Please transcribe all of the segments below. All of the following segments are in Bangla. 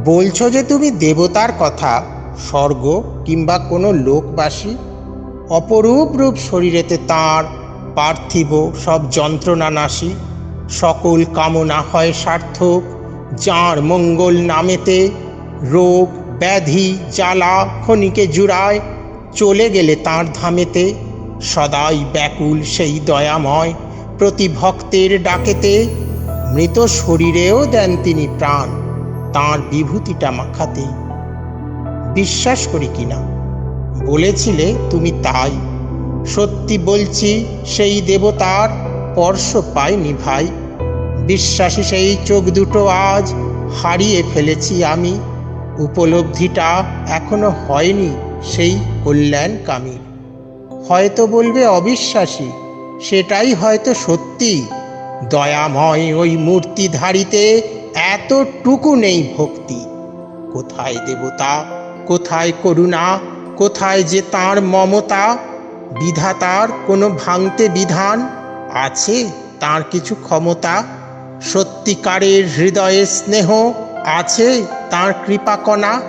বলছো যে তুমি দেবতার কথা, স্বর্গ কিংবা কোনো লোকবাসী? অপরূপ রূপ শরীরেতে তাঁর, পার্থিব সব যন্ত্রণা নাশী। সকল কামনা হয় সার্থক যাঁর মঙ্গল নামেতে। রোগ ব্যাধি জ্বালা ক্ষণিকে জুড়ায়, চলে গেলে তাঁর ধামেতে। সদাই ব্যাকুল সেই দয়াময় প্রতি ভক্তের ডাকেতে। মৃত শরীরেও দেন তিনি প্রাণ তাঁর বিভূতিটা মাখাতে। বিশ্বাস করি কিনা বলেছিলে তুমি তাই। সত্যি বলছি, সেই দেবতার স্পর্শ পাইনি ভাই। বিশ্বাসী সেই চোখ দুটো আজ হারিয়ে ফেলেছি আমি। উপলব্ধিটা এখনো হয়নি সেই কল্যাণকামীর। হয়তো বলবে অবিশ্বাসী, সেটাই হয়তো সত্যি। দয়াময় ওই মূর্তিধারীতে এতটুকু নেই ভক্তি। কোথায় দেবতা, কোথায় করুণা, কোথায় যে তাঁর মমতা? বিধাতার কোনো ভাঙতে বিধান আছে তাঁর কিছু ক্ষমতা? সত্যিকারের হৃদয়ে স্নেহ আছে তাঁর কৃপাকণা?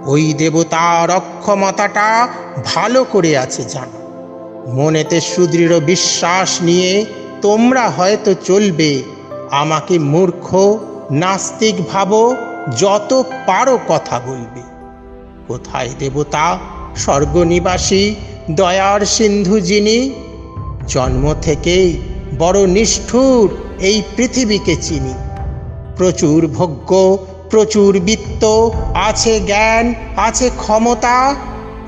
ওই দেবতার অক্ষমতাটা ভালো করে আছে জানো। মনেতে সুদৃঢ় বিশ্বাস নিয়ে তোমরা হয়তো চলবে। আমাকে মূর্খ নাস্তিক ভাবো, যত পারো কথা বলবে। কোথায় দেবতা স্বর্গনিবাসী দয়ার সিন্ধু যিনি? জন্ম থেকেই বড় নিষ্ঠুর এই পৃথিবীকে চিনি। প্রচুর ভোগ্য, প্রচুর বিত্ত, আছে জ্ঞান, আছে ক্ষমতা।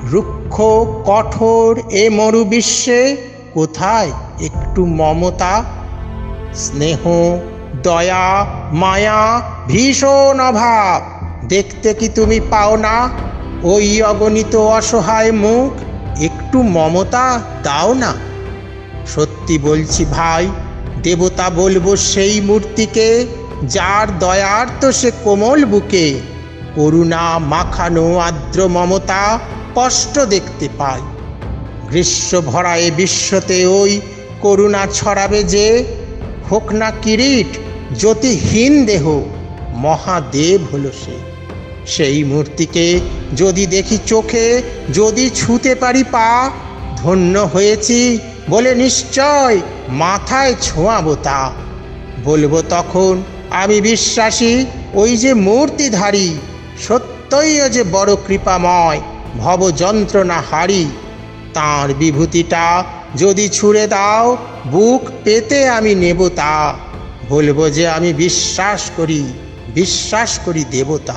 রুক্ষ কঠোর এ মরু বিশ্বে কোথায় একটু মমতা? স্নেহ দয়া মায়া ভীষণ অভাব দেখতে কি তুমি পাও না? ওই অগণিত অসহায় মুখ, একটু মমতা দাও না। সত্যি বলছি ভাই, দেবতা বলবো সেই মূর্তিকে যার দয়ার তো সে কোমল বুকে। করুণা মাখানো আর্দ্র মমতা কষ্ট দেখতে পাই। গ্রীষ্ম ভরা এ বিশ্বতে ওই করুণা ছড়াবে যে। হোক না কিরিট জ্যোতিহীন দেহ, মহাদেব হলো সে। সেই মূর্তিকে যদি দেখি চোখে, যদি ছুঁতে পারি পা, ধন্য হয়েছি বলে নিশ্চয় মাথায় ছোঁয়াবো তা। বলবো তখন আমি বিশ্বাসী, ওই যে মূর্তিধারী সত্যই যে বড় কৃপাময়, ভব যন্ত্রণা হারি। তাঁর বিভূতিটা যদি ছুঁড়ে দাও, বুক পেতে আমি নেব তা। বলবো যে আমি বিশ্বাস করি দেবতা।